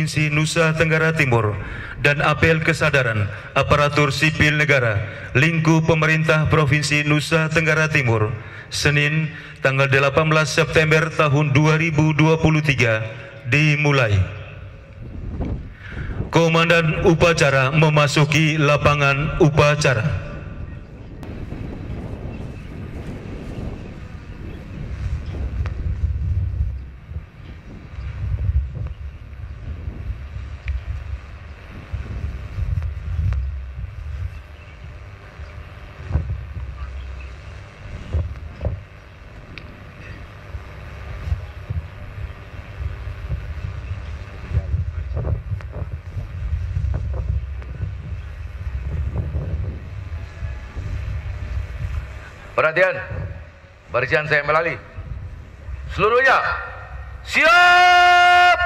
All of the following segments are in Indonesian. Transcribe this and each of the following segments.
Provinsi Nusa Tenggara Timur dan apel kesadaran aparatur sipil negara lingkup pemerintah Provinsi Nusa Tenggara Timur, Senin tanggal 18 September tahun 2023 dimulai. Komandan upacara memasuki lapangan upacara. Perhatian, barisan saya melalui. Seluruhnya, siap,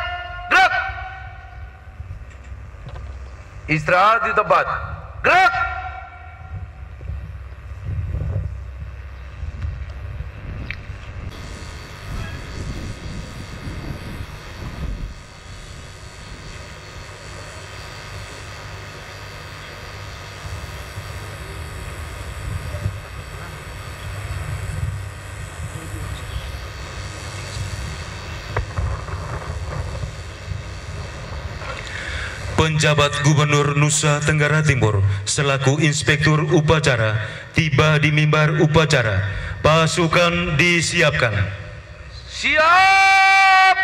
gerak. Istirahat di tempat, gerak. Penjabat Gubernur Nusa Tenggara Timur selaku Inspektur Upacara tiba di mimbar upacara. Pasukan disiapkan. Siap,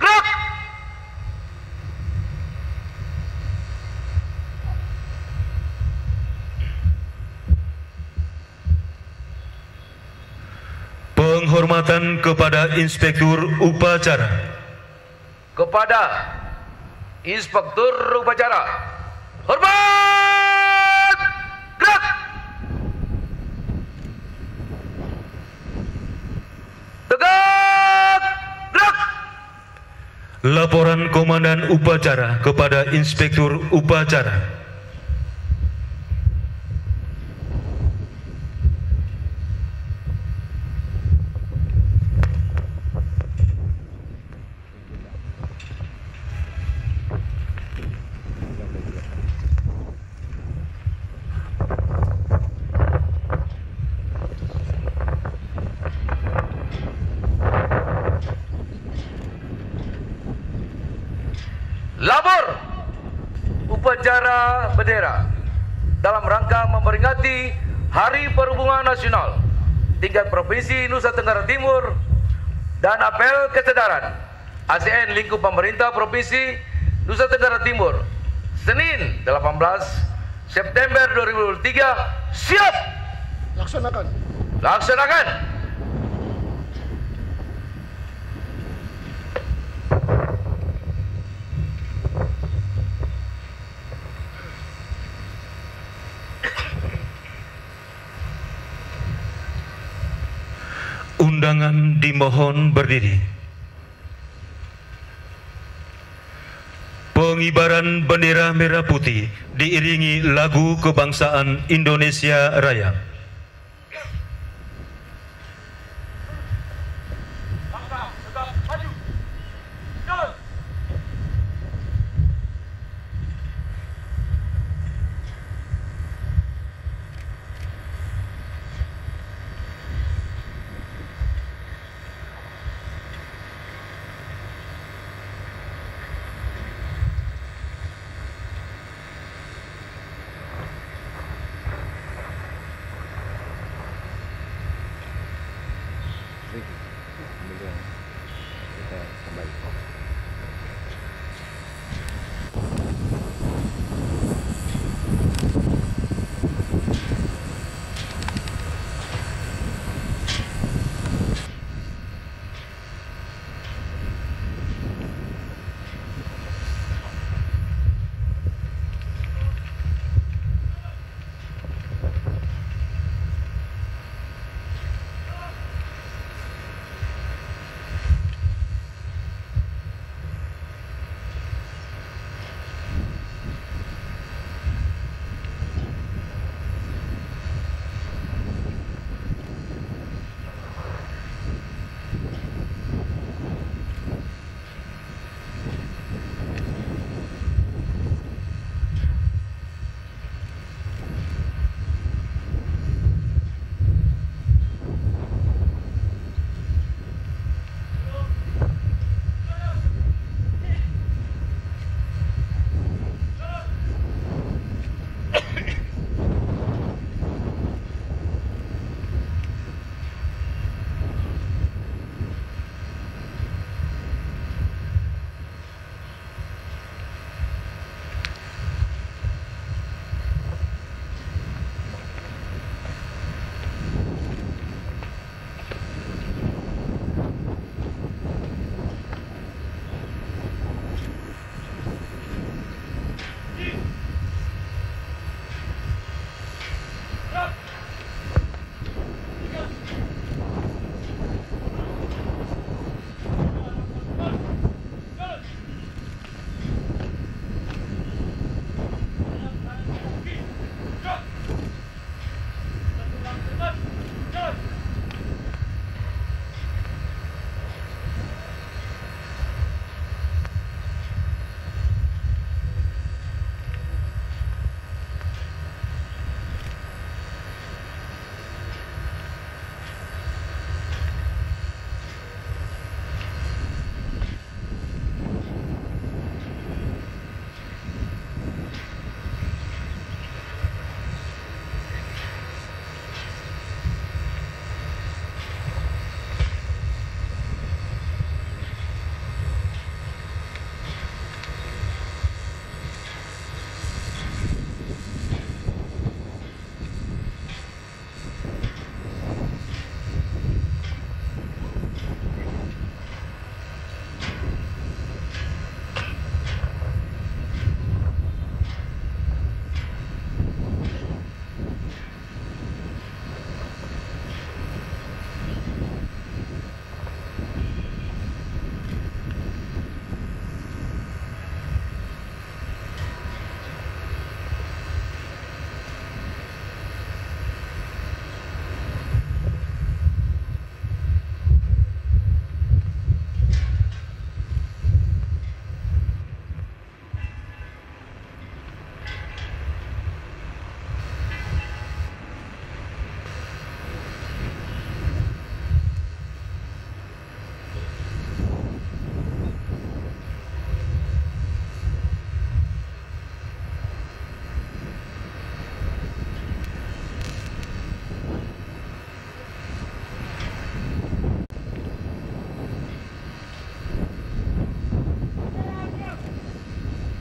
gerak. Penghormatan kepada Inspektur Upacara. Kepada Inspektur Upacara, hormat, gerak. Tegak, gerak. Laporan Komandan Upacara kepada Inspektur Upacara. Labor upacara bendera dalam rangka memperingati Hari Perhubungan Nasional tingkat Provinsi Nusa Tenggara Timur dan apel kesadaran ASN lingkup pemerintah Provinsi Nusa Tenggara Timur, Senin 18 September 2023. Siap, Laksanakan. laksanakan. Undangan dimohon berdiri. Pengibaran bendera merah putih diiringi lagu kebangsaan Indonesia Raya.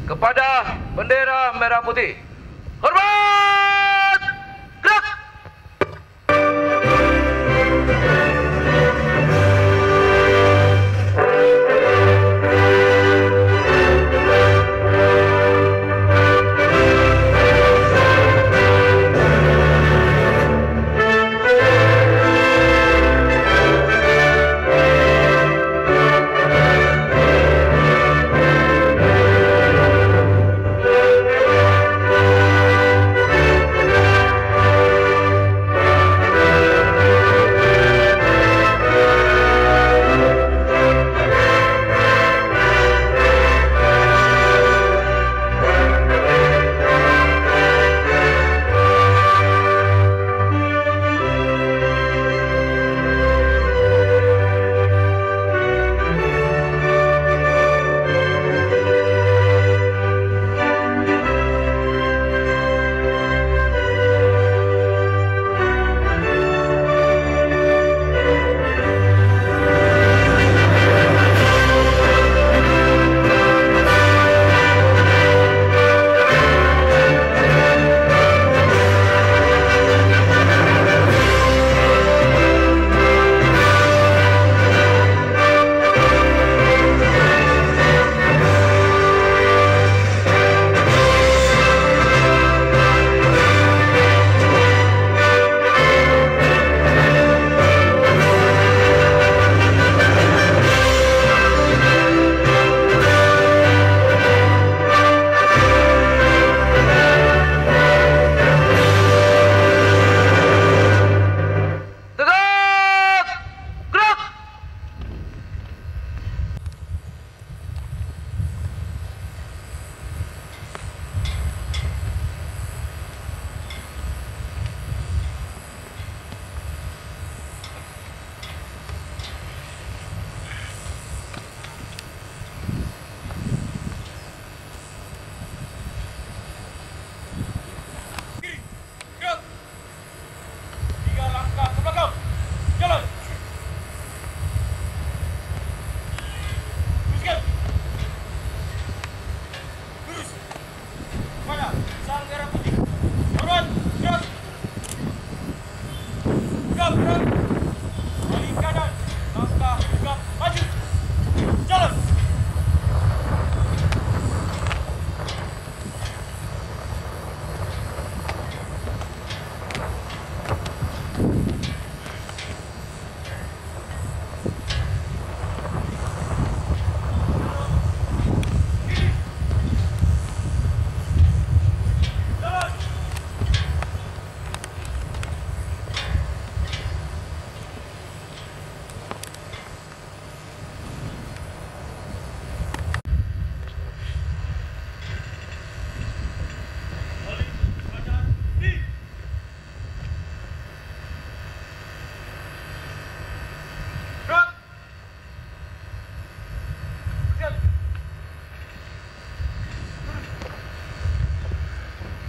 kepada bendera merah putih. Hormat! Gerak!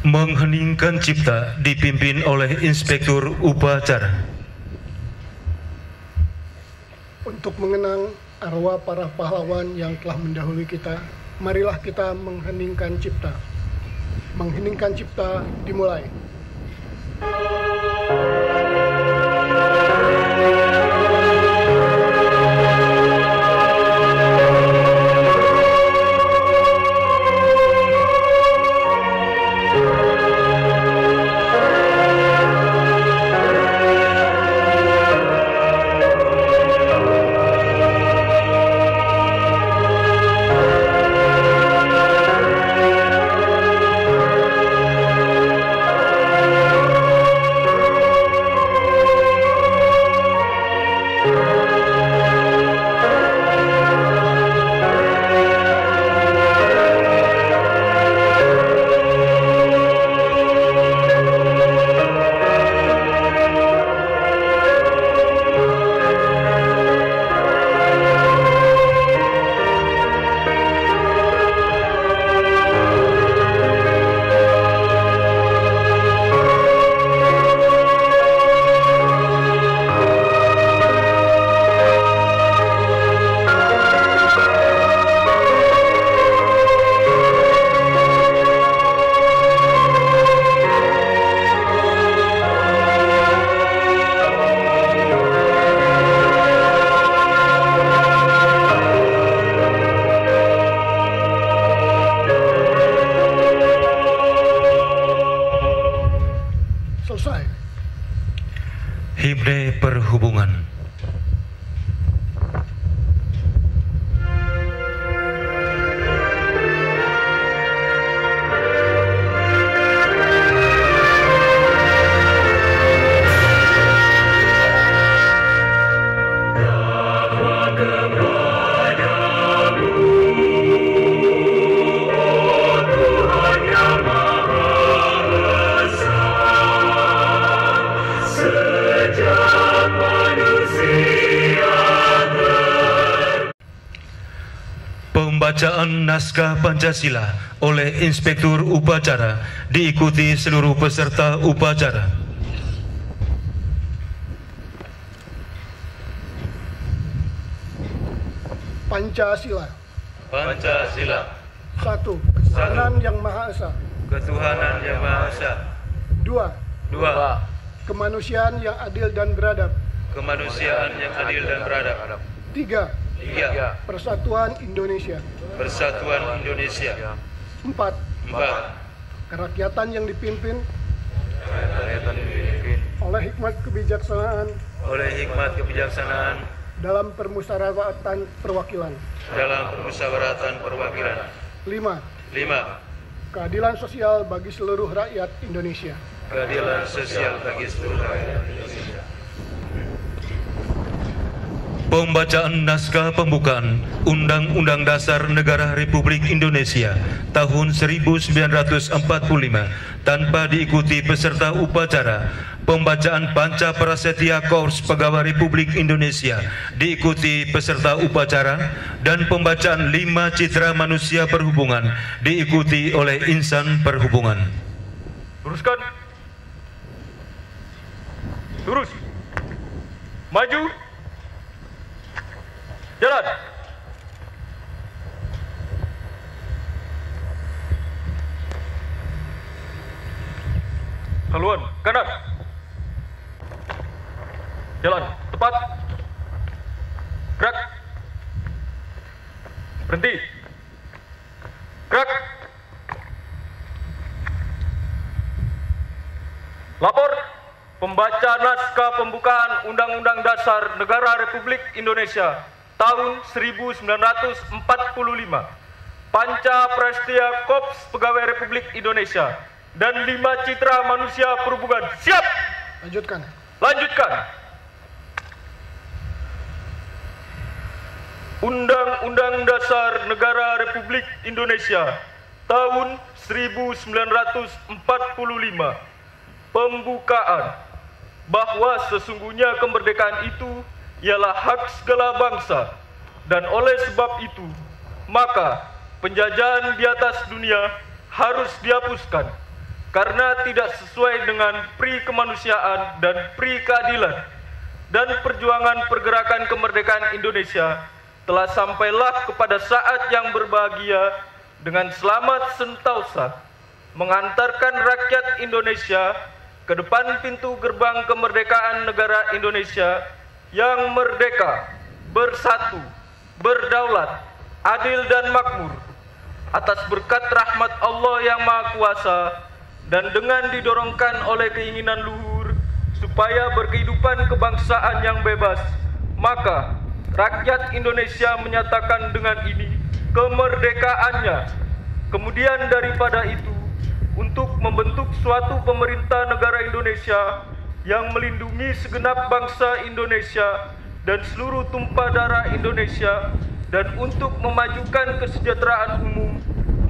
Mengheningkan cipta dipimpin oleh Inspektur Upacara. Untuk mengenang arwah para pahlawan yang telah mendahului kita, marilah kita mengheningkan cipta. Mengheningkan cipta dimulai. Himne Perhubungan. Pembacaan naskah Pancasila oleh Inspektur Upacara diikuti seluruh peserta upacara. Pancasila. Pancasila. 1. Ketuhanan Yang Maha Esa. Ketuhanan Yang Maha Esa. 2. 2. Kemanusiaan yang adil dan beradab. Kemanusiaan yang adil dan beradab. 3. 3. Persatuan Indonesia. Persatuan Indonesia. 4. 4. Kerakyatan yang dipimpin oleh hikmat kebijaksanaan Oleh hikmat kebijaksanaan dalam permusyawaratan perwakilan. dalam permusyawaratan perwakilan. 5. 5. Keadilan sosial bagi seluruh rakyat Indonesia. Keadilan sosial bagi seluruh rakyat Indonesia. Pembacaan naskah pembukaan Undang-Undang Dasar Negara Republik Indonesia tahun 1945 tanpa diikuti peserta upacara. Pembacaan Panca Prasetya Korps Pegawai Republik Indonesia diikuti peserta upacara, dan pembacaan 5 Citra Manusia Perhubungan diikuti oleh insan perhubungan. Luruskan. Lurus. Maju. Jalan. Haluan kanan. Jalan tepat. Gerak. Berhenti. Gerak. Lapor pembaca naskah pembukaan Undang-Undang Dasar Negara Republik Indonesia tahun 1945. Panca Prasetya Korps Pegawai Republik Indonesia dan 5 Citra Manusia Perhubungan. Siap. Lanjutkan. Lanjutkan. Undang-Undang Dasar Negara Republik Indonesia tahun 1945. Pembukaan bahwa sesungguhnya kemerdekaan itu ialah hak segala bangsa, dan oleh sebab itu maka penjajahan di atas dunia harus dihapuskan karena tidak sesuai dengan pri kemanusiaan dan pri keadilan, dan perjuangan pergerakan kemerdekaan Indonesia telah sampailah kepada saat yang berbahagia dengan selamat sentosa mengantarkan rakyat Indonesia ke depan pintu gerbang kemerdekaan negara Indonesia yang merdeka, bersatu, berdaulat, adil dan makmur atas berkat rahmat Allah yang Maha Kuasa, dan dengan didorongkan oleh keinginan luhur supaya berkehidupan kebangsaan yang bebas, maka rakyat Indonesia menyatakan dengan ini kemerdekaannya. Kemudian daripada itu, untuk membentuk suatu pemerintah negara Indonesia yang melindungi segenap bangsa Indonesia dan seluruh tumpah darah Indonesia, dan untuk memajukan kesejahteraan umum,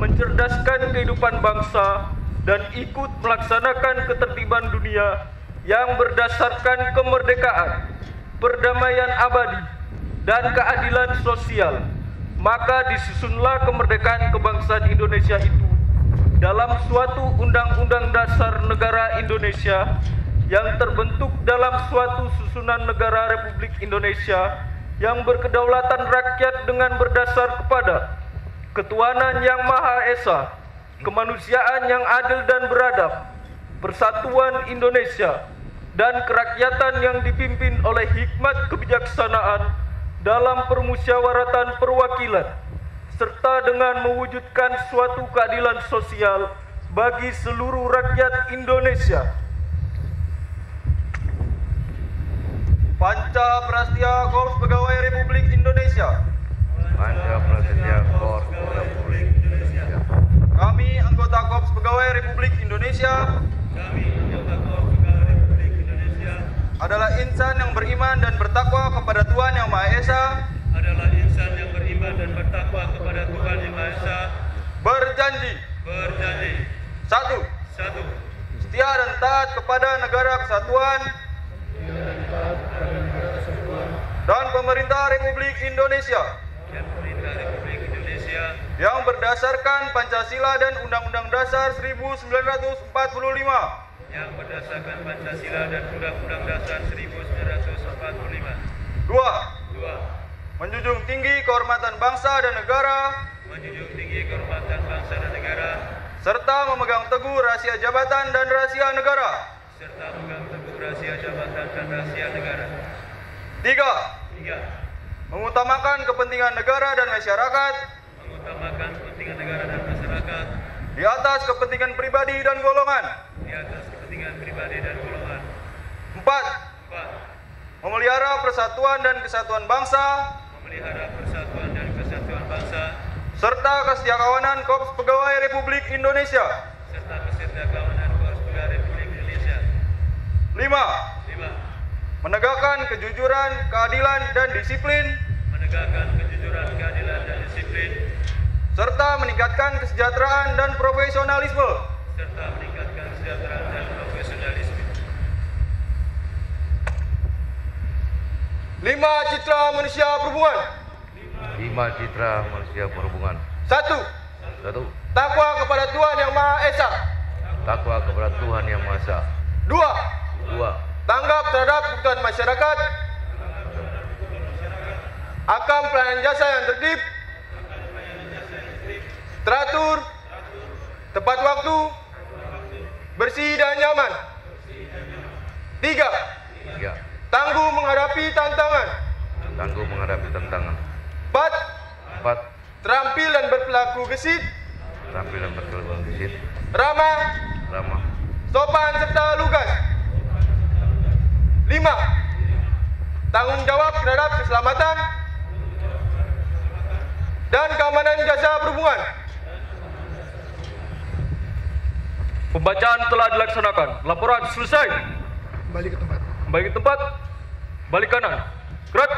mencerdaskan kehidupan bangsa, dan ikut melaksanakan ketertiban dunia yang berdasarkan kemerdekaan, perdamaian abadi, dan keadilan sosial, maka disusunlah kemerdekaan kebangsaan Indonesia itu dalam suatu Undang-Undang Dasar Negara Indonesia yang terbentuk dalam suatu susunan negara Republik Indonesia yang berkedaulatan rakyat dengan berdasar kepada ketuhanan yang Maha Esa, kemanusiaan yang adil dan beradab, persatuan Indonesia, dan kerakyatan yang dipimpin oleh hikmat kebijaksanaan dalam permusyawaratan perwakilan, serta dengan mewujudkan suatu keadilan sosial bagi seluruh rakyat Indonesia. Panca Prasetya Korps Pegawai Republik Indonesia. Panca Prasetya Korps Republik Indonesia. Kami anggota Korps Pegawai Republik Indonesia adalah insan yang beriman dan bertakwa kepada Tuhan Yang Maha Esa. Berjanji. Satu. Setia dan taat kepada negara kesatuan dan pemerintah Republik Indonesia yang berdasarkan Pancasila dan Undang-Undang Dasar 1945. Dua. Menjunjung tinggi kehormatan bangsa dan negara. Serta memegang teguh rahasia jabatan dan rahasia negara. Tiga. Mengutamakan kepentingan negara dan masyarakat di atas kepentingan pribadi dan golongan. Empat. Memelihara persatuan dan kesatuan bangsa serta kesetiakawanan Korps Pegawai Republik Indonesia. Lima. Menegakkan kejujuran, keadilan, dan disiplin serta meningkatkan kesejahteraan dan profesionalisme. Lima citra manusia perhubungan. Satu. Takwa kepada Tuhan Yang Maha Esa. Dua. Tanggap terhadap kebutuhan masyarakat akan pelayanan jasa yang tertib, teratur, tepat waktu, bersih dan nyaman. Tiga. Tangguh menghadapi tantangan. Empat. Terampil dan berperilaku gesit. Ramah. Sopan serta lugas. Lima. Tanggung jawab terhadap keselamatan dan keamanan jasa perhubungan. Pembacaan telah dilaksanakan. Laporan selesai. Kembali ke tempat. Balik kanan. Gerak.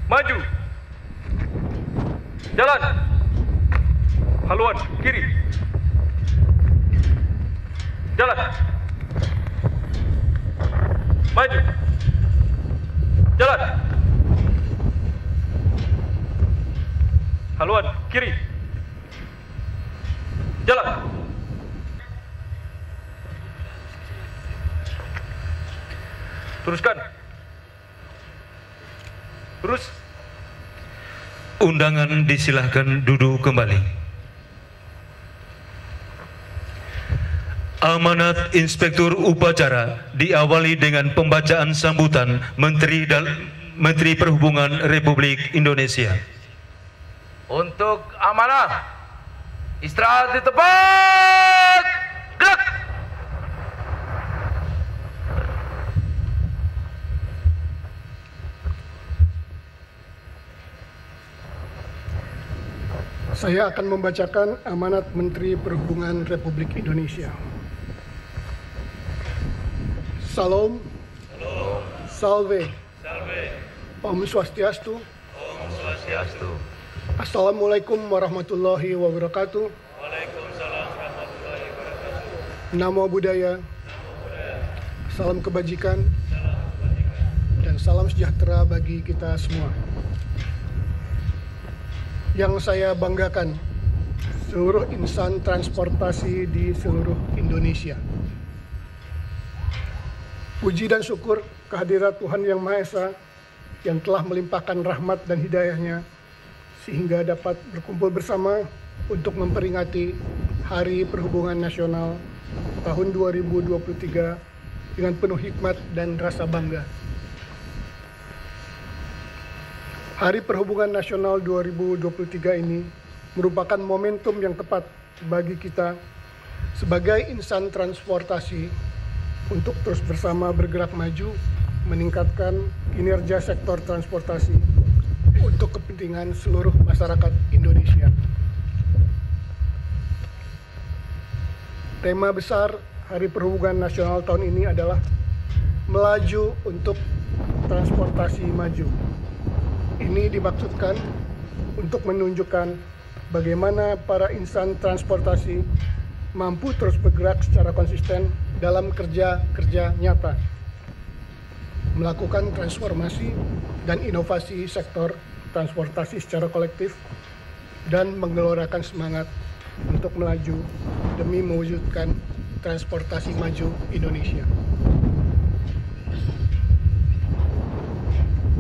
Maju. Jalan. Haluan kiri. Jalan. Maju. Jalan. Haluan kiri. Jalan. Teruskan. Terus. Undangan disilahkan duduk kembali. Amanat Inspektur Upacara diawali dengan pembacaan sambutan Menteri Perhubungan Republik Indonesia. Untuk amanah, istirahat di tempat. Gerak. Saya akan membacakan amanat Menteri Perhubungan Republik Indonesia. Salam. Salve. Om Swastiastu. Assalamualaikum warahmatullahi wabarakatuh. Namo Buddhaya. Salam kebajikan dan salam sejahtera bagi kita semua. Yang saya banggakan, seluruh insan transportasi di seluruh Indonesia. Puji dan syukur kehadirat Tuhan Yang Maha Esa yang telah melimpahkan rahmat dan hidayahnya sehingga dapat berkumpul bersama untuk memperingati Hari Perhubungan Nasional tahun 2023 dengan penuh hikmat dan rasa bangga. Hari Perhubungan Nasional 2023 ini merupakan momentum yang tepat bagi kita sebagai insan transportasi untuk terus bersama bergerak maju, meningkatkan kinerja sektor transportasi untuk kepentingan seluruh masyarakat Indonesia. Tema besar Hari Perhubungan Nasional tahun ini adalah melaju untuk transportasi maju. Ini dimaksudkan untuk menunjukkan bagaimana para insan transportasi mampu terus bergerak secara konsisten dalam kerja nyata, melakukan transformasi dan inovasi sektor transportasi secara kolektif, dan menggelorakan semangat untuk melaju demi mewujudkan transportasi maju Indonesia.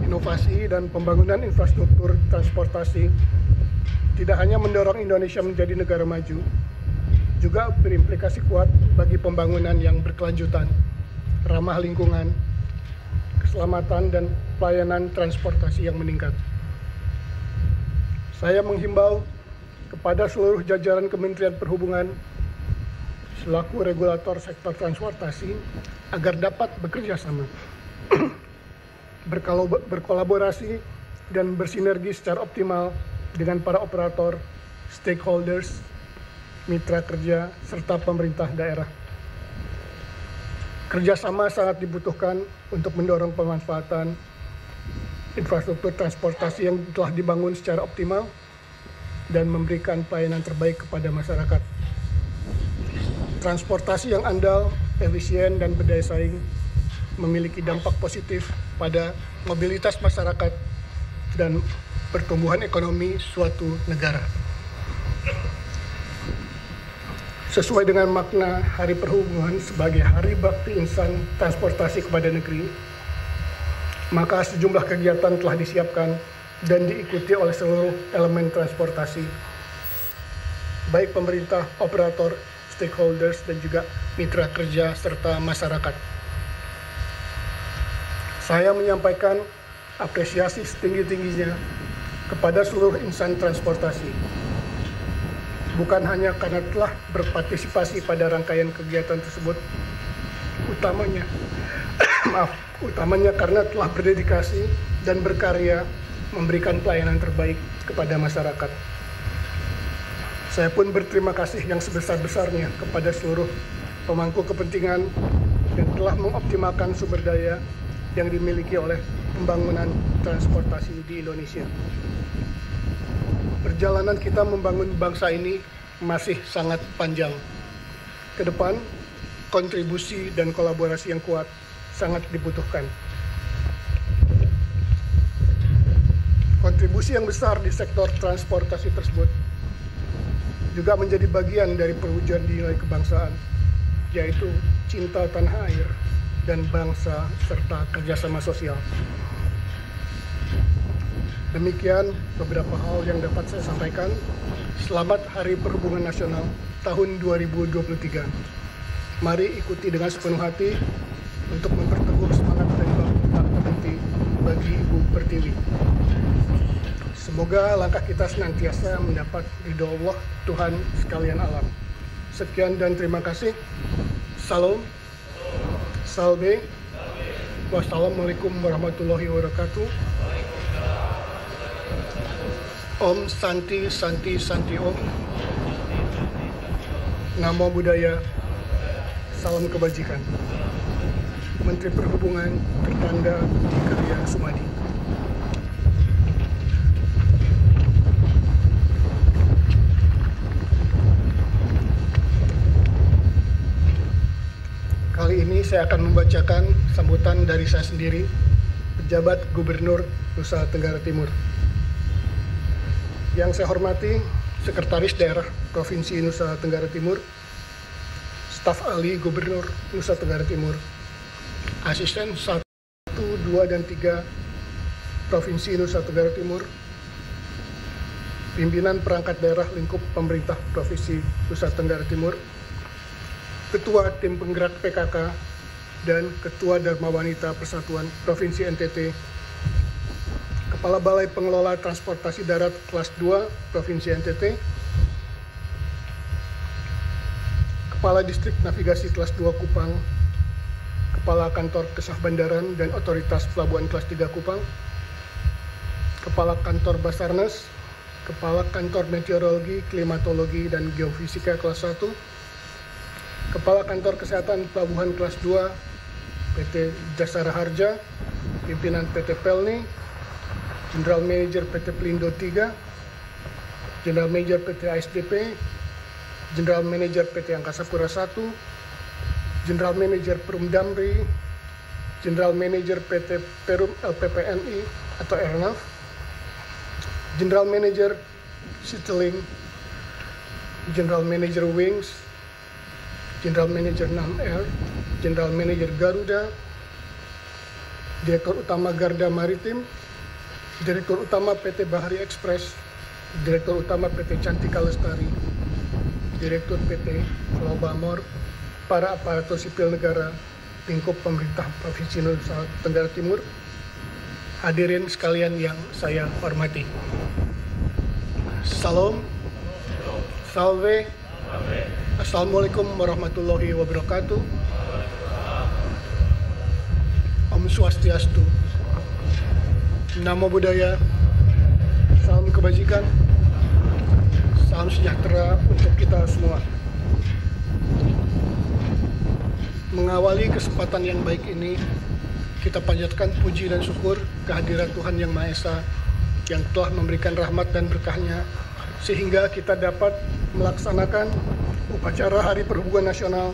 Inovasi dan pembangunan infrastruktur transportasi tidak hanya mendorong Indonesia menjadi negara maju, juga berimplikasi kuat bagi pembangunan yang berkelanjutan, ramah lingkungan, keselamatan, dan pelayanan transportasi yang meningkat. Saya menghimbau kepada seluruh jajaran Kementerian Perhubungan selaku regulator sektor transportasi agar dapat bekerja sama, berkolaborasi dan bersinergi secara optimal dengan para operator, stakeholders, mitra kerja, serta pemerintah daerah. Kerjasama sangat dibutuhkan untuk mendorong pemanfaatan infrastruktur transportasi yang telah dibangun secara optimal dan memberikan pelayanan terbaik kepada masyarakat. Transportasi yang andal, efisien, dan berdaya saing memiliki dampak positif pada mobilitas masyarakat dan pertumbuhan ekonomi suatu negara. Sesuai dengan makna Hari Perhubungan sebagai Hari Bakti Insan Transportasi kepada negeri, maka sejumlah kegiatan telah disiapkan dan diikuti oleh seluruh elemen transportasi, baik pemerintah, operator, stakeholders, dan juga mitra kerja serta masyarakat. Saya menyampaikan apresiasi setinggi-tingginya kepada seluruh insan transportasi, bukan hanya karena telah berpartisipasi pada rangkaian kegiatan tersebut, utamanya karena telah berdedikasi dan berkarya memberikan pelayanan terbaik kepada masyarakat. Saya pun berterima kasih yang sebesar-besarnya kepada seluruh pemangku kepentingan yang telah mengoptimalkan sumber daya yang dimiliki oleh pembangunan transportasi di Indonesia. Perjalanan kita membangun bangsa ini masih sangat panjang. Ke depan, kontribusi dan kolaborasi yang kuat sangat dibutuhkan. Kontribusi yang besar di sektor transportasi tersebut juga menjadi bagian dari perwujudan nilai kebangsaan, yaitu cinta tanah air dan bangsa serta kerjasama sosial. Demikian beberapa hal yang dapat saya sampaikan. Selamat Hari Perhubungan Nasional tahun 2023. Mari ikuti dengan sepenuh hati untuk memperteguh semangat dan bakti tak terhenti bagi Ibu Pertiwi. Semoga langkah kita senantiasa mendapat ridho Allah, Tuhan sekalian alam. Sekian dan terima kasih. Salam. Salve. Wassalamualaikum warahmatullahi wabarakatuh. Om Santi Santi Santi Om. Namo Buddhaya. Salam kebajikan. Menteri Perhubungan Kertanda Karya Sumadi. Kali ini saya akan membacakan sambutan dari saya sendiri, Pejabat Gubernur Nusa Tenggara Timur. Yang saya hormati Sekretaris Daerah Provinsi Nusa Tenggara Timur, Staf Ahli Gubernur Nusa Tenggara Timur, Asisten 1, 2, dan 3 Provinsi Nusa Tenggara Timur, Pimpinan Perangkat Daerah Lingkup Pemerintah Provinsi Nusa Tenggara Timur, Ketua Tim Penggerak PKK, dan Ketua Dharma Wanita Persatuan Provinsi NTT, Kepala Balai Pengelola Transportasi Darat Kelas 2 Provinsi NTT, Kepala Distrik Navigasi Kelas 2 Kupang, Kepala Kantor Kesah Bandaran dan Otoritas Pelabuhan Kelas 3 Kupang, Kepala Kantor Basarnas, Kepala Kantor Meteorologi, Klimatologi, dan Geofisika Kelas 1, Kepala Kantor Kesehatan Pelabuhan Kelas 2, PT Jasara Harja, Pimpinan PT Pelni, General Manager PT Pelindo 3, General Manager PT ASDP, General Manager PT Angkasa Pura I, General Manager Perum Damri, General Manager PT Perum LPPNI atau Airnav, General Manager Citylink, General Manager Wings, General Manager NAM Air, General Manager Garuda, Direktur Utama Garda Maritim, Direktur Utama PT Bahari Express, Direktur Utama PT Cantika Lestari, Direktur PT Pulau Bamor, para aparatur sipil negara, lingkup pemerintah Provinsi Nusa Tenggara Timur, hadirin sekalian yang saya hormati. Salam, salve, assalamualaikum warahmatullahi wabarakatuh. Om Swastiastu, Namo Buddhaya, salam kebajikan, salam sejahtera untuk kita semua. Mengawali kesempatan yang baik ini, kita panjatkan puji dan syukur kehadirat Tuhan Yang Maha Esa yang telah memberikan rahmat dan berkahnya sehingga kita dapat melaksanakan upacara Hari Perhubungan Nasional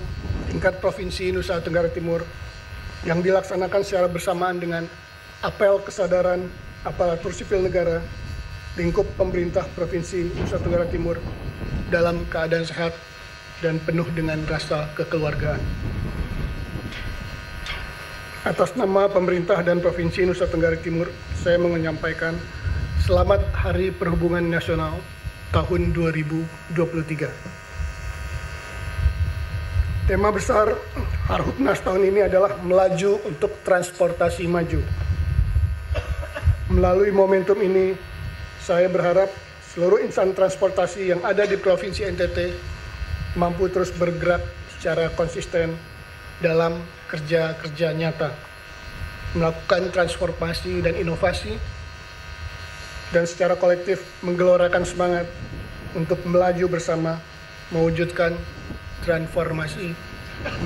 tingkat Provinsi Nusa Tenggara Timur yang dilaksanakan secara bersamaan dengan apel kesadaran aparatur sipil negara lingkup pemerintah Provinsi Nusa Tenggara Timur dalam keadaan sehat dan penuh dengan rasa kekeluargaan. Atas nama pemerintah dan Provinsi Nusa Tenggara Timur, saya menyampaikan Selamat Hari Perhubungan Nasional tahun 2023. Tema besar Harhubnas tahun ini adalah melaju untuk transportasi maju. Melalui momentum ini, saya berharap seluruh insan transportasi yang ada di Provinsi NTT mampu terus bergerak secara konsisten dalam kerja-kerja nyata, melakukan transformasi dan inovasi, dan secara kolektif menggelorakan semangat untuk melaju bersama mewujudkan transformasi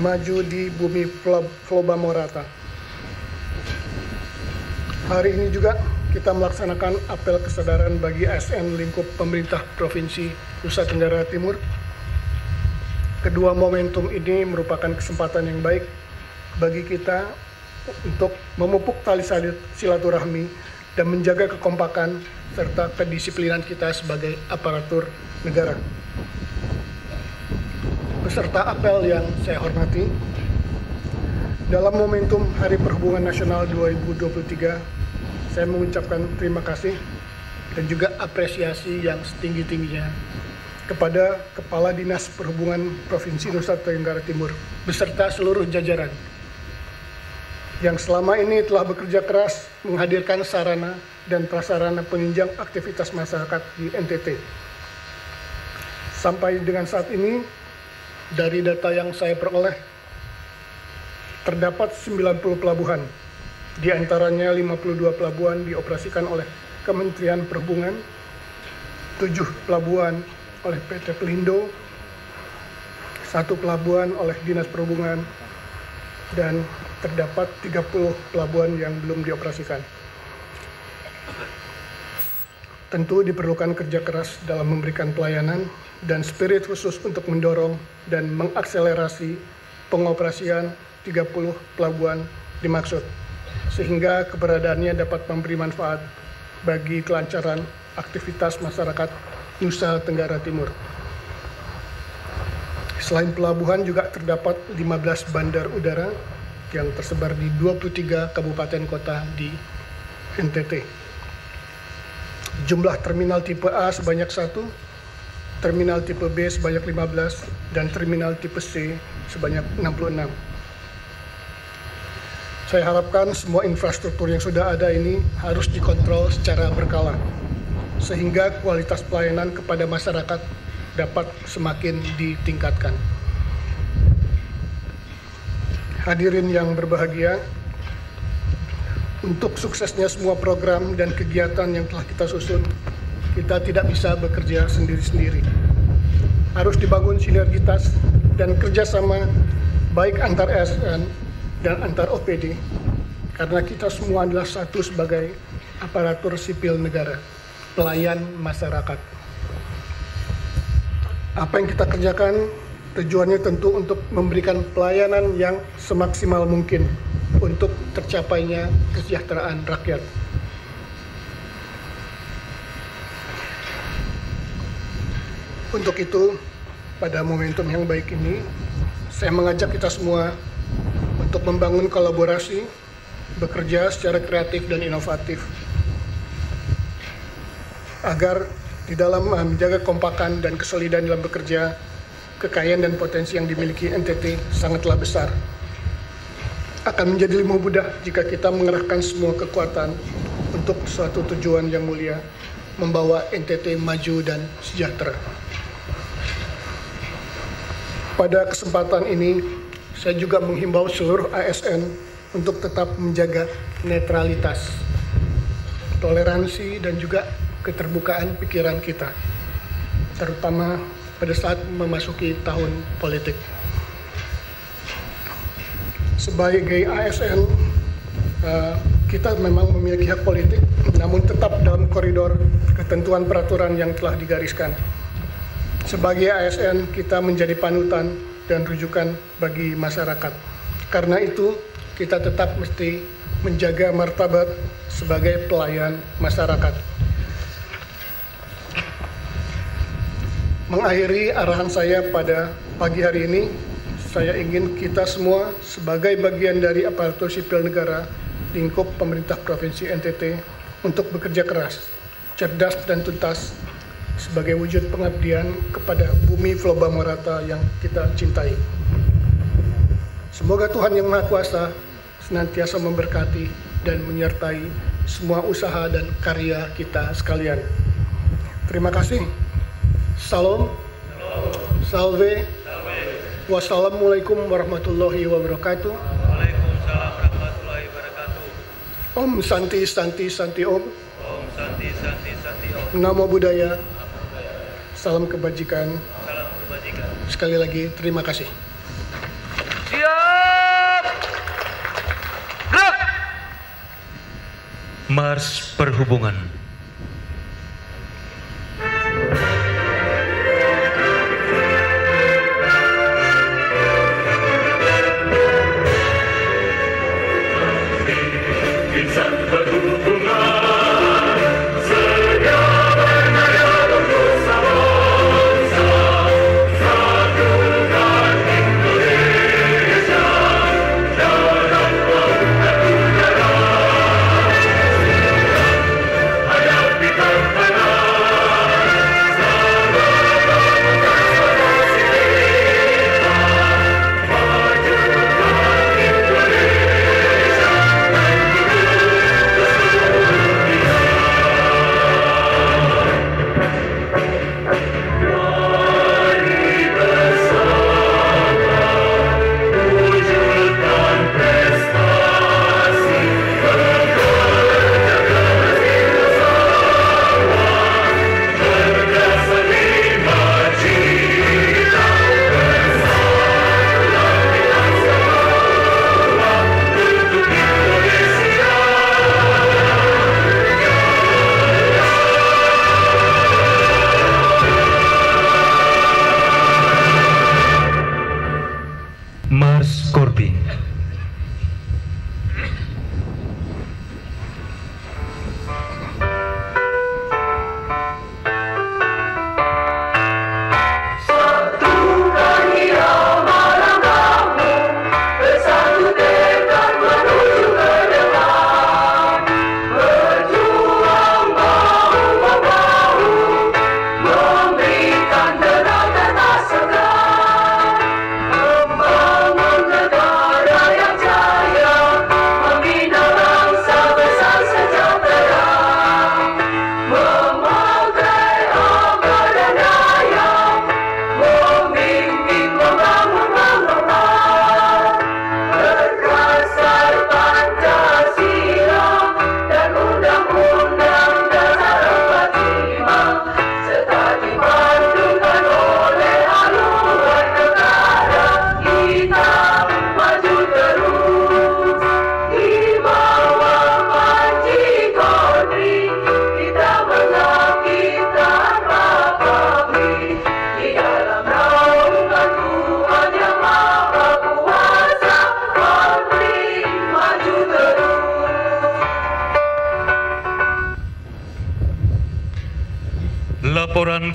maju di bumi Flobamorata. Hari ini juga kita melaksanakan apel kesadaran bagi ASN lingkup pemerintah Provinsi Nusa Tenggara Timur. Kedua momentum ini merupakan kesempatan yang baik bagi kita untuk memupuk tali silaturahmi dan menjaga kekompakan serta kedisiplinan kita sebagai aparatur negara. Beserta apel yang saya hormati, dalam momentum Hari Perhubungan Nasional 2023, saya mengucapkan terima kasih dan juga apresiasi yang setinggi-tingginya kepada Kepala Dinas Perhubungan Provinsi Nusa Tenggara Timur beserta seluruh jajaran yang selama ini telah bekerja keras menghadirkan sarana dan prasarana penunjang aktivitas masyarakat di NTT. Sampai dengan saat ini, dari data yang saya peroleh, terdapat 90 pelabuhan, di antaranya 52 pelabuhan dioperasikan oleh Kementerian Perhubungan, 7 pelabuhan oleh PT Pelindo, 1 pelabuhan oleh Dinas Perhubungan, dan terdapat 30 pelabuhan yang belum dioperasikan. Tentu diperlukan kerja keras dalam memberikan pelayanan dan spirit khusus untuk mendorong dan mengakselerasi pengoperasian 30 pelabuhan dimaksud, sehingga keberadaannya dapat memberi manfaat bagi kelancaran aktivitas masyarakat Nusa Tenggara Timur. Selain pelabuhan juga terdapat 15 bandar udara yang tersebar di 23 kabupaten kota di NTT. Jumlah terminal tipe A sebanyak 1, terminal tipe B sebanyak 15, dan terminal tipe C sebanyak 66. Saya harapkan semua infrastruktur yang sudah ada ini harus dikontrol secara berkala, sehingga kualitas pelayanan kepada masyarakat dapat semakin ditingkatkan. Hadirin yang berbahagia, untuk suksesnya semua program dan kegiatan yang telah kita susun, kita tidak bisa bekerja sendiri-sendiri. Harus dibangun sinergitas dan kerjasama baik antar ASN dan antar OPD, karena kita semua adalah satu sebagai aparatur sipil negara, pelayan masyarakat. Apa yang kita kerjakan tujuannya tentu untuk memberikan pelayanan yang semaksimal mungkin untuk tercapainya kesejahteraan rakyat. Untuk itu, pada momentum yang baik ini, saya mengajak kita semua untuk membangun kolaborasi, bekerja secara kreatif dan inovatif, agar di dalam menjaga kompakan dan kesolidan dalam bekerja, kekayaan dan potensi yang dimiliki NTT sangatlah besar. Akan menjadi lebih mudah jika kita mengerahkan semua kekuatan untuk suatu tujuan yang mulia, membawa NTT maju dan sejahtera. Pada kesempatan ini, saya juga menghimbau seluruh ASN untuk tetap menjaga netralitas, toleransi, dan juga keterbukaan pikiran kita, terutama pada saat memasuki tahun politik. Sebagai ASN, kita memang memiliki hak politik, namun tetap dalam koridor ketentuan peraturan yang telah digariskan. Sebagai ASN, kita menjadi panutan dan rujukan bagi masyarakat. Karena itu, kita tetap mesti menjaga martabat sebagai pelayan masyarakat. Mengakhiri arahan saya pada pagi hari ini, saya ingin kita semua sebagai bagian dari aparatur sipil negara lingkup pemerintah Provinsi NTT untuk bekerja keras, cerdas dan tuntas sebagai wujud pengabdian kepada bumi Floba Morata yang kita cintai. Semoga Tuhan Yang Maha Kuasa senantiasa memberkati dan menyertai semua usaha dan karya kita sekalian. Terima kasih. Salam, salve, wassalamualaikum warahmatullahi wabarakatuh. Waalaikumsalam warahmatullahi wabarakatuh. Om Santi Santi Santi Om. Om Santi Santi Santi Om. Namo Buddhaya. Salam kebajikan. Salam kebajikan. Sekali lagi terima kasih. Siap! Gerak! Mars Perhubungan.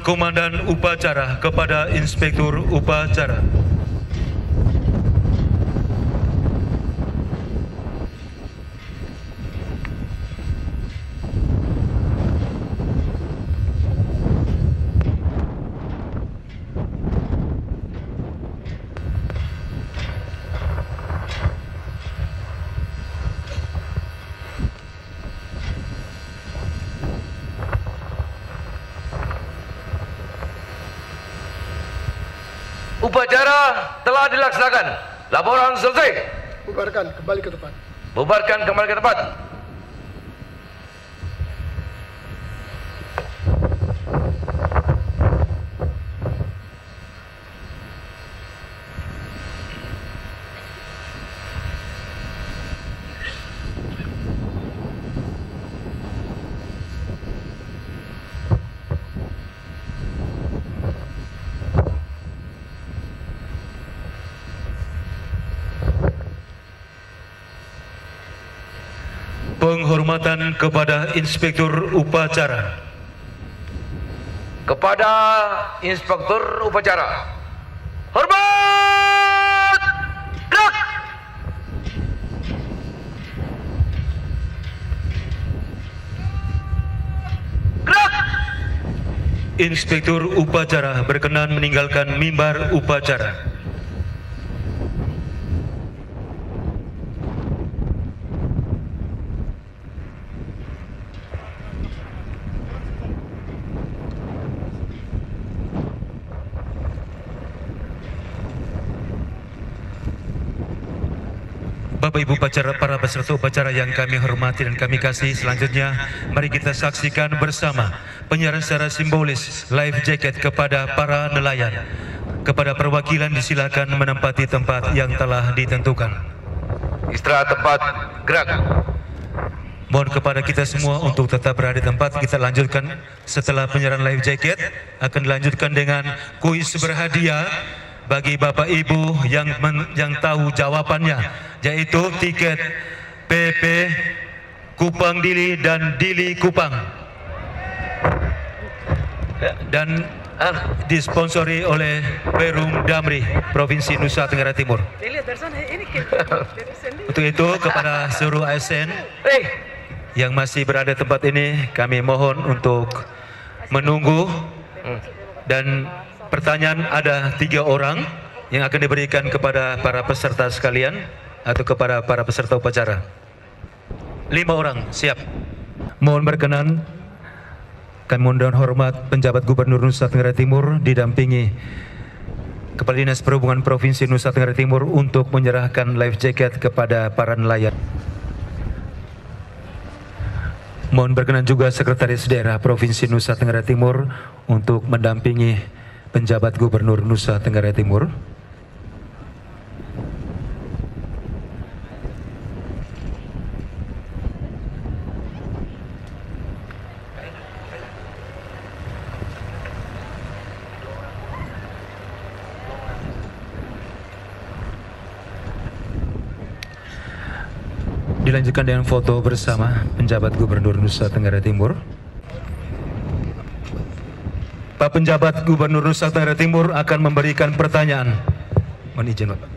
Komandan Upacara kepada Inspektur Upacara. Upacara telah dilaksanakan. Laporan selesai. Bubarkan kembali ke tempat. Bubarkan kembali ke tempat. Penghormatan kepada Inspektur Upacara. Kepada Inspektur Upacara. Hormat! Gerak! Gerak! Inspektur Upacara berkenan meninggalkan mimbar upacara. Bapak Ibu upacara, para peserta upacara yang kami hormati dan kami kasih, selanjutnya mari kita saksikan bersama penyiaran secara simbolis life jacket kepada para nelayan. Kepada perwakilan disilakan menempati tempat yang telah ditentukan. Istirahat tempat, gerak. Mohon kepada kita semua untuk tetap berada di tempat. Kita lanjutkan setelah penyiaran life jacket, akan dilanjutkan dengan kuis berhadiah bagi Bapak Ibu yang tahu jawabannya, yaitu tiket PP Kupang Dili dan Dili Kupang, dan disponsori oleh Perum Damri Provinsi Nusa Tenggara Timur. Untuk itu kepada seluruh ASN yang masih berada di tempat ini, kami mohon untuk menunggu, dan pertanyaan ada 3 orang yang akan diberikan kepada para peserta sekalian atau kepada para peserta upacara. 5 orang siap. Mohon berkenan, kami mohon hormat penjabat Gubernur Nusa Tenggara Timur didampingi Kepala Dinas Perhubungan Provinsi Nusa Tenggara Timur untuk menyerahkan life jacket kepada para nelayan. Mohon berkenan juga Sekretaris Daerah Provinsi Nusa Tenggara Timur untuk mendampingi penjabat Gubernur Nusa Tenggara Timur. Dilanjutkan dengan foto bersama penjabat Gubernur Nusa Tenggara Timur. Pak penjabat Gubernur Nusa Tenggara Timur akan memberikan pertanyaan. Mohon izin, Bapak.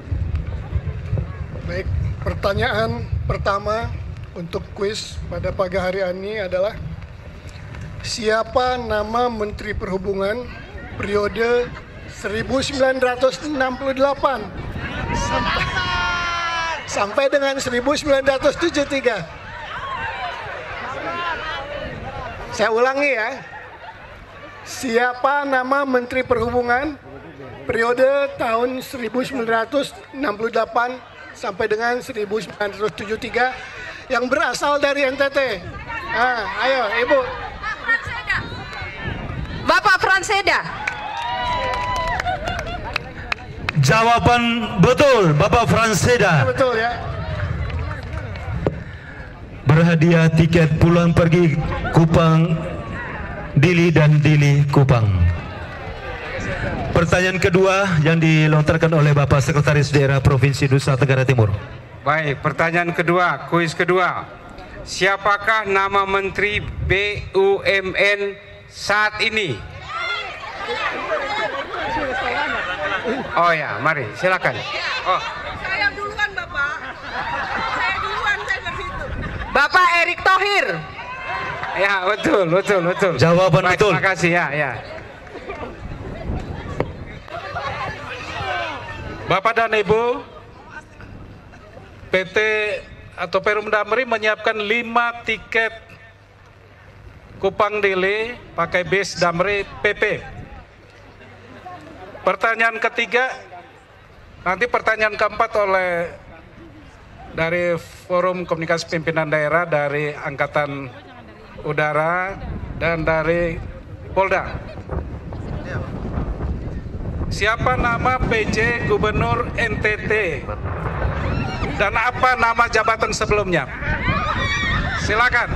Baik, pertanyaan pertama untuk kuis pada pagi hari ini adalah: siapa nama Menteri Perhubungan periode 1968 sampai dengan 1973? Saya ulangi ya. Siapa nama Menteri Perhubungan periode tahun 1968 sampai dengan 1973 yang berasal dari NTT? Ayo Ibu. Bapak Franseda. Jawaban betul, Bapak Franseda. Betul ya. Berhadiah tiket pulang pergi Kupang Dili dan Dili Kupang. Pertanyaan kedua yang dilontarkan oleh Bapak Sekretaris Daerah Provinsi Nusa Tenggara Timur. Baik, pertanyaan kedua, kuis kedua. Siapakah nama Menteri BUMN saat ini? Oh ya, mari silakan. Oh, Saya duluan, Bapak. Saya duluan, saya ke situ. Bapak Erick Thohir. ya betul. Jawaban Baik, betul. terima kasih ya. Bapak dan Ibu, PT atau Perum Damri menyiapkan 5 tiket Kupang Dili pakai bis Damri PP. Pertanyaan ketiga, nanti pertanyaan keempat oleh dari Forum Komunikasi Pimpinan Daerah dari Angkatan Udara dan dari Polda. Siapa nama PJ Gubernur NTT dan apa nama jabatan sebelumnya? Silakan.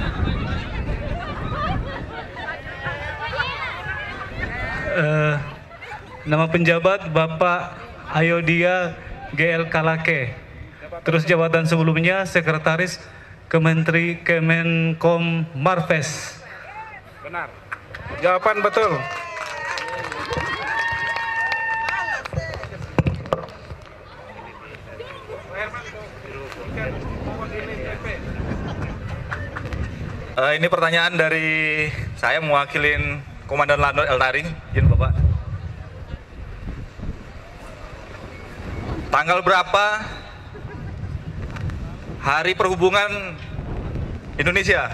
Nama penjabat Bapak Ayodia GL Kalake. Terus jabatan sebelumnya Sekretaris Kementeri Kemenkom Marves. Benar. Jawaban betul. Ini pertanyaan dari saya mewakilin Komandan Lanut Eltari, izin Bapak. Tanggal berapa Hari Perhubungan Indonesia?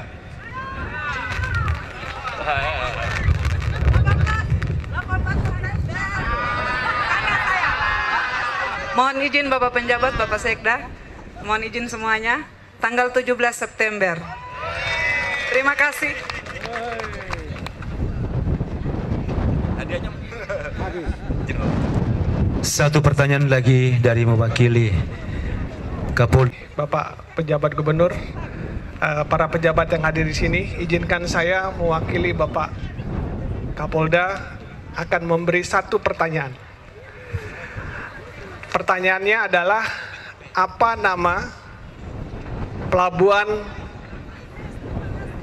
Mohon izin Bapak Penjabat, Bapak Sekda. Mohon izin semuanya. Tanggal 17 September. Terima kasih. Satu pertanyaan lagi dari mewakili Kapolri. Bapak Pejabat Gubernur, para pejabat yang hadir di sini, izinkan saya mewakili Bapak Kapolda akan memberi satu pertanyaan. Pertanyaannya adalah, apa nama pelabuhan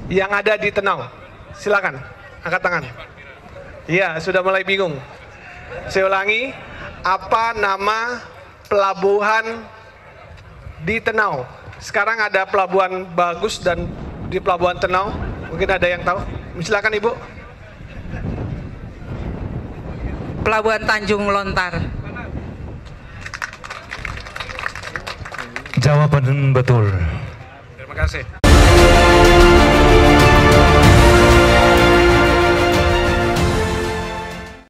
yang ada di Tenau? Silakan, angkat tangan. Iya, sudah mulai bingung. Saya ulangi, apa nama pelabuhan di Tenau? Sekarang ada pelabuhan Bagus dan di pelabuhan Tenau. Mungkin ada yang tahu. Silakan Ibu. Pelabuhan Tanjung Lontar. Jawaban betul. Terima kasih.